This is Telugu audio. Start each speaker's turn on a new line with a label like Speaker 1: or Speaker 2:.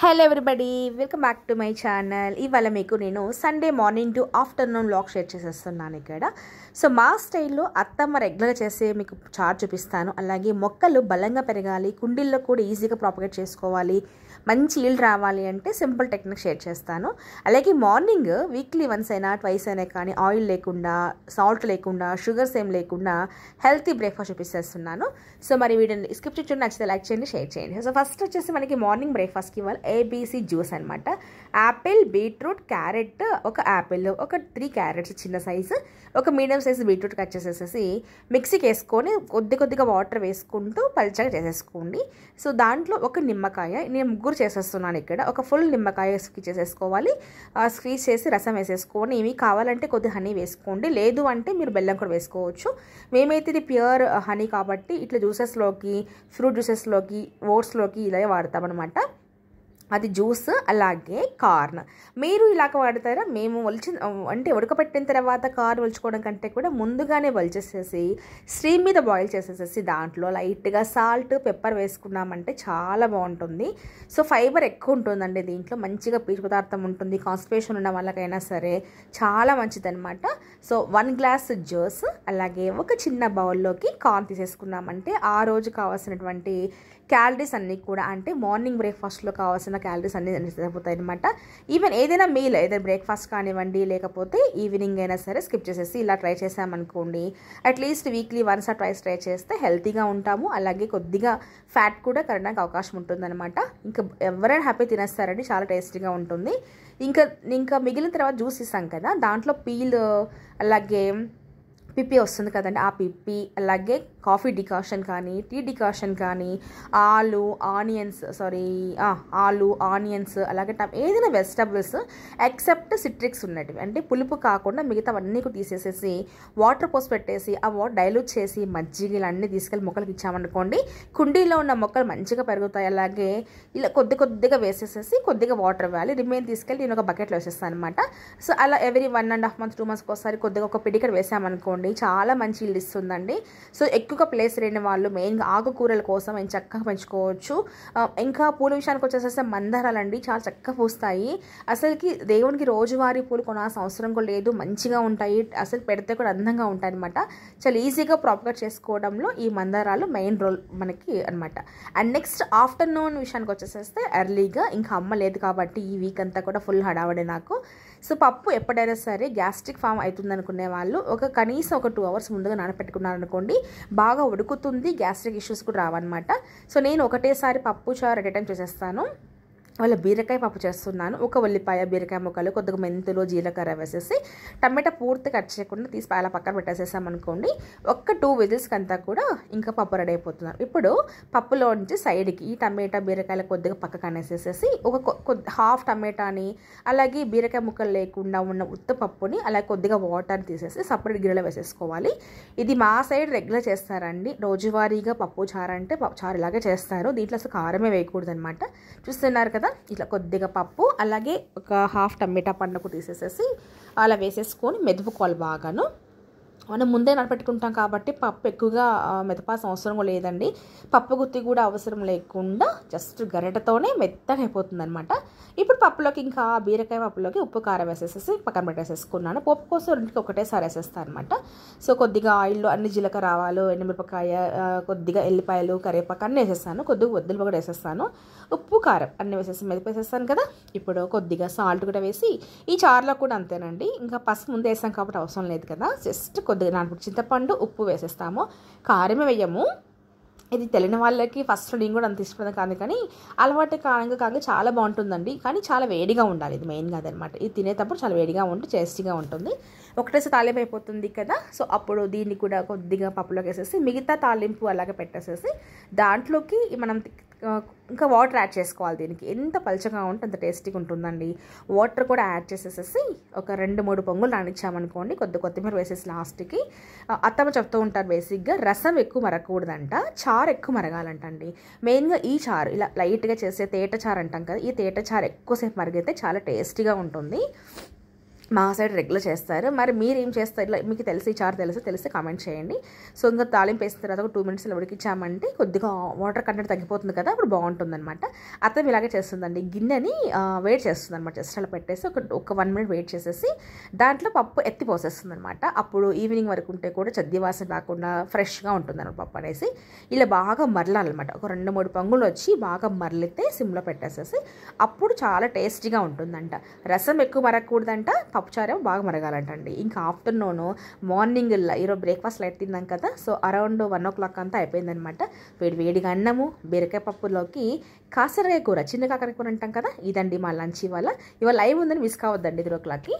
Speaker 1: Hello everybody, welcome back to my channel. ఇవాళ మీకు నేను Sunday morning to afternoon vlog share చేసేస్తున్నాను ఇక్కడ. సో మా స్టైల్లో అత్తమ్మ రెగ్యులర్గా చేసే మీకు చార్ట్ చూపిస్తాను. అలాగే మొక్కలు బలంగా పెరగాలి, కుండీల్లో కూడా ఈజీగా ప్రాపగేట్ చేసుకోవాలి, మంచి ఈల్డ్ రావాలి అంటే సింపుల్ టెక్నిక్ షేర్ చేస్తాను. అలాగే మార్నింగ్ వీక్లీ వన్స్ అయినా ట్వైస్ అయినా కానీ ఆయిల్ లేకుండా, సాల్ట్ లేకుండా, షుగర్స్ ఏం లేకుండా హెల్తీ బ్రేక్ఫాస్ట్ చూపిస్తున్నాను. సో మరి వీడియోని స్కిప్ చేయకుండా నచ్చితే లైక్ చేయండి, షేర్ చేయండి. సో ఫస్ట్ వచ్చేసి మనకి మార్నింగ్ బ్రేక్ఫాస్ట్కి ఇవాళ ఏబీసీ జ్యూస్ అనమాట. యాపిల్, బీట్రూట్, క్యారెట్, ఒక యాపిల్, ఒక 3 క్యారెట్స్ చిన్న సైజు, ఒక మీడియం సైజు బీట్రూట్ కట్ చేసేసి మిక్సీకి వేసుకొని కొద్దిగా వాటర్ వేసుకుంటూ పల్చగా చేసేసుకోండి. సో దాంట్లో ఒక నిమ్మకాయ, నేను 3 చేసేస్తున్నాను ఇక్కడ. ఒక ఫుల్ నిమ్మకాయ చేసేసుకోవాలి. స్క్వీజ్ చేసి రసం వేసేసుకొని, ఇవి కావాలంటే కొద్దిగా హనీ వేసుకోండి, లేదు అంటే మీరు బెల్లం కూడా వేసుకోవచ్చు. మేమైతే ఇది ప్యూర్ హనీ కాబట్టి ఇట్లా జ్యూసెస్లోకి, ఫ్రూట్ జ్యూసెస్లోకి, ఓట్స్లోకి ఇలా వాడతామన్నమాట. అది జ్యూస్. అలాగే కార్న్ మీరు ఇలాగ వాడతారా? మేము అంటే ఉడకపెట్టిన తర్వాత కార్న్ ఒలుచుకోవడం కంటే కూడా ముందుగానే ఒలిచేసేసి స్టీమ్ మీద బాయిల్ చేసేసేసి దాంట్లో లైట్గా సాల్ట్, పెప్పర్ వేసుకున్నామంటే చాలా బాగుంటుంది. సో ఫైబర్ ఎక్కువ ఉంటుందండి దీంట్లో, మంచిగా పీచు పదార్థం ఉంటుంది. కాన్స్టిపేషన్ ఉన్న వాళ్ళకైనా సరే చాలా మంచిదన్నమాట. సో 1 గ్లాస్ జ్యూస్, అలాగే ఒక చిన్న బౌల్లోకి కార్న్ తీసేసుకున్నామంటే ఆ రోజు కావాల్సినటువంటి క్యాలరీస్ అన్నీ కూడా, అంటే మార్నింగ్ బ్రేక్ఫాస్ట్లో కావాల్సిన క్యాలరీస్ అన్నీ సరిపోతాయి అనమాట. ఈవెన్ ఏదైనా మీల్, ఏదైనా బ్రేక్ఫాస్ట్ కానివ్వండి, లేకపోతే ఈవినింగ్ అయినా సరే స్కిప్ చేసేసి ఇలా ట్రై చేసామనుకోండి, at least weekly once or twice try చేస్తే హెల్తీగా ఉంటాము. అలాగే కొద్దిగా ఫ్యాట్ కూడా కరగడానికి అవకాశం ఉంటుందన్నమాట. ఇంకా ఎవరైనా హ్యాపీ తినేస్తారండి, చాలా టేస్టీగా ఉంటుంది. ఇంకా మిగిలిన తర్వాత జ్యూస్ ఇస్తాం కదా, దాంట్లో పీల్, అలాగే పిప్పి వస్తుంది కదండి, ఆ పిప్పి, అలాగే కాఫీ డికాషన్ కానీ, టీ డికాషన్ కానీ, ఆలు, ఆనియన్స్, అలాగే ఏదైనా వెజిటబుల్స్ ఎక్సెప్ట్ సిట్రిక్స్ ఉన్నటివి, అంటే పులుపు కాకుండా మిగతావన్నీ కూడా తీసేసేసి వాటర్ పోసి పెట్టేసి ఆ వాటర్ డైల్యూట్ చేసి మజ్జిగ ఇలా అన్నీ తీసుకెళ్ళి మొక్కలకి ఇచ్చామనుకోండి, కుండీలో ఉన్న మొక్కలు మంచిగా పెరుగుతాయి. అలాగే ఇలా కొద్దిగా వేసేసేసి కొద్దిగా వాటర్ ఇవ్వాలి, రిమైన్ తీసుకెళ్ళి నేను ఒక బకెట్లో వేసేస్తాను అనమాట. సో అలా ఎవ్రీ 1.5 months 2 months ఒకసారి కొద్దిగా ఒక పిడికడ వేసామనుకోండి, చాలా మంచి ఈల్డ్ ఇస్తుందండి. సో ఎక్కువగా ప్లేస్ లేని వాళ్ళు మెయిన్గా ఆకుకూరల కోసం మేము చక్కగా పెంచుకోవచ్చు. ఇంకా పూల విషయానికి వచ్చేసేస్తే మందారాలండి చాలా చక్కగా పూస్తాయి. అసలుకి దేవునికి రోజువారీ పూలు కొనాల్సిన అవసరం కూడా లేదు, మంచిగా ఉంటాయి, అసలు పెడితే కూడా అందంగా ఉంటాయి అనమాట. చాలా ఈజీగా ప్రాపగేట్ చేసుకోవడంలో ఈ మందారాలు మెయిన్ రోల్ మనకి అనమాట. అండ్ నెక్స్ట్ ఆఫ్టర్నూన్ విషయానికి వచ్చేసేస్తే ఎర్లీగా ఇంకా అమ్మ లేదు కాబట్టి ఈ వీక్ అంతా కూడా ఫుల్ హడావడే నాకు. సో పప్పు ఎప్పుడైనా సరే గ్యాస్ట్రిక్ ఫామ్ అవుతుంది అనుకునే వాళ్ళు కనీసం ఒక 2 hours ముందుగా నానపెట్టుకున్నారనుకోండి, బాగా ఉడుకుతుంది, గ్యాస్ట్రిక్ ఇష్యూస్ కూడా రావన్నమాట. సో నేను ఒకటేసారి పప్పు చారు ఎట్ ఏ టైం చేసేస్తాను. వాళ్ళ బీరకాయ పప్పు చేస్తున్నాను. ఒక ఉల్లిపాయ, బీరకాయ ముక్కలు, కొద్దిగా మెంతులు, జీలకర్ర వేసేసి టమాటా పూర్తి కట్ చేయకుండా తీసి అలా పక్కన పెట్టేసేసామనుకోండి, ఒక 2 whistles అంతా కూడా ఇంకా పప్పు రెడీ అయిపోతున్నారు. ఇప్పుడు పప్పులో నుంచి సైడ్కి ఈ టమాటా, బీరకాయలు కొద్దిగా పక్కకు అనేసేసి ఒక హాఫ్ టమాటాని, అలాగే బీరకాయ ముక్కలు లేకుండా ఉన్న ఉత్త పప్పుని అలా కొద్దిగా వాటర్ తీసేసి సపరేట్ గిన్నెలో వేసేసుకోవాలి. ఇది మా సైడ్ రెగ్యులర్ చేస్తారండి, రోజువారీగా పప్పు చారు అంటే చారు ఇలాగే చేస్తారు. దీంట్లో అసలు కారమే వేయకూడదు అనమాట. చూస్తున్నారు కదా, ఇట్లా కొద్దిగా పప్పు, అలాగే ఒక హాఫ్ టమాటా పండుకు తీసేసేసి అలా వేసేసుకొని మెదుపుకోవాలి బాగాను. మనం ముందే నానపెట్టుకుంటాం కాబట్టి పప్పు ఎక్కువగా మెదపాల్సిన అవసరం లేదండి. పప్పు గుత్తి కూడా అవసరం లేకుండా జస్ట్ గరిటతోనే మెత్తగా అయిపోతుంది అనమాట. ఇప్పుడు పప్పులోకి ఇంకా బీరకాయ పప్పులోకి ఉప్పు కారం వేసేసేసి పక్కన పెట్టేసేసుకున్నాను. పప్పు కోసం రెండుకి ఒకటేసారి వేసేస్తాను అనమాట. సో కొద్దిగా ఆయిల్లో అన్ని జీలకర్ర, ఆవాలు, ఎండుమిరపకాయ, కొద్దిగా ఎల్లిపాయలు, కరివేపాకు అన్నీ వేసేస్తాను, కొద్దిగా వద్దులు కూడా వేసేస్తాను, ఉప్పు కారం అన్నీ వేసేసి మెదిపేసేస్తాను కదా. ఇప్పుడు కొద్దిగా సాల్ట్ కూడా వేసి, ఈ చారులో కూడా అంతేనండి, ఇంకా పసుపు ముందు వేసాం కాబట్టి అవసరం లేదు కదా, జస్ట్ కొద్దిగా నానబెట్టి చింతపండు, ఉప్పు వేసేస్తాము, కారమే వేయము. ఇది తెలియని వాళ్ళకి ఫస్ట్ నేను కూడా అంత ఇష్టపడదు కాదు, కానీ అలవాటు కాగా చాలా బాగుంటుందండి. కానీ చాలా వేడిగా ఉండాలి, ఇది మెయిన్గా అదనమాట. ఇది తినేటప్పుడు చాలా వేడిగా ఉండి టేస్టీగా ఉంటుంది. ఒకటేసి తాలింపు అయిపోతుంది కదా, సో అప్పుడు దీన్ని కూడా కొద్దిగా పప్పులోకి వేసేసి మిగతా తాలింపు అలాగే పెట్టేసేసి దాంట్లోకి మనం ఇంకా వాటర్ యాడ్ చేసుకోవాలి. దీనికి ఎంత పలచగా ఉంటే అంత టేస్టీగా ఉంటుందండి. వాటర్ కూడా యాడ్ చేసేసేసి ఒక 2-3 పొంగులు రానిచ్చామనుకోండి, కొత్తిమీర వేసేసి లాస్ట్కి. అత్తమ్మ చెప్తూ ఉంటారు బేసిక్గా రసం ఎక్కువ మరగకూడదంట, చారు ఎక్కువ మరగాలంటండి. మెయిన్గా ఈ చారు ఇలా లైట్గా చేసే తేట చారు అంటాం కదా, ఈ తేట చారు ఎక్కువసేపు మరిగితే చాలా టేస్టీగా ఉంటుంది. మా సైడ్ రెగ్యులర్ చేస్తారు. మరి మీరు ఏం చేస్తారు? ఇలా మీకు తెలిసి చారు తెలిస్తే కామెంట్ చేయండి. సో ఇంకా తాలింపు వేసిన తర్వాత ఒక 2 మినిట్స్లో ఉడికించామంటే కొద్దిగా వాటర్ కంటెంట్ తగ్గిపోతుంది కదా, అప్పుడు బాగుంటుందన్నమాట. అత్తమ్మ ఇలాగే చేస్తుందండి. గిన్నెని వెయిట్ చేస్తుంది అనమాట. జస్ట్ అలా పెట్టేసి ఒక 1 మినిట్ వెయిట్ చేసేసి దాంట్లో పప్పు ఎత్తి పోసేస్తుంది అనమాట. అప్పుడు ఈవినింగ్ వరకు ఉంటే కూడా చద్ది వాసన రాకుండా ఫ్రెష్గా ఉంటుంది అనమాట పప్పు అనేసి. ఇలా బాగా మరలాలన్నమాట. ఒక 2-3 పొంగులు వచ్చి బాగా మరలితే సిమ్లో పెట్టేసేసి అప్పుడు చాలా టేస్టీగా ఉంటుందంట. రసం ఎక్కువ మరగకూడదంట, పప్పుచారు బాగా మరగాలంటండి. ఇంకా ఆఫ్టర్నూన్ మార్నింగ్ ఈరోజు బ్రేక్ఫాస్ట్ లైట్ తిన్నాం కదా, సో అరౌండ్ 1 o'clock అంతా అయిపోయిందనమాట. వేడిగా అన్నము, బీరకాయ పప్పులోకి కాకరకాయ కూర, చిన్న కాకరకాయ కూర అంటాం కదా, ఇదండి మా లంచ్. ఇవాళ లైవ్ ఉందని మిస్ కావద్దండి 3 o'clockకి.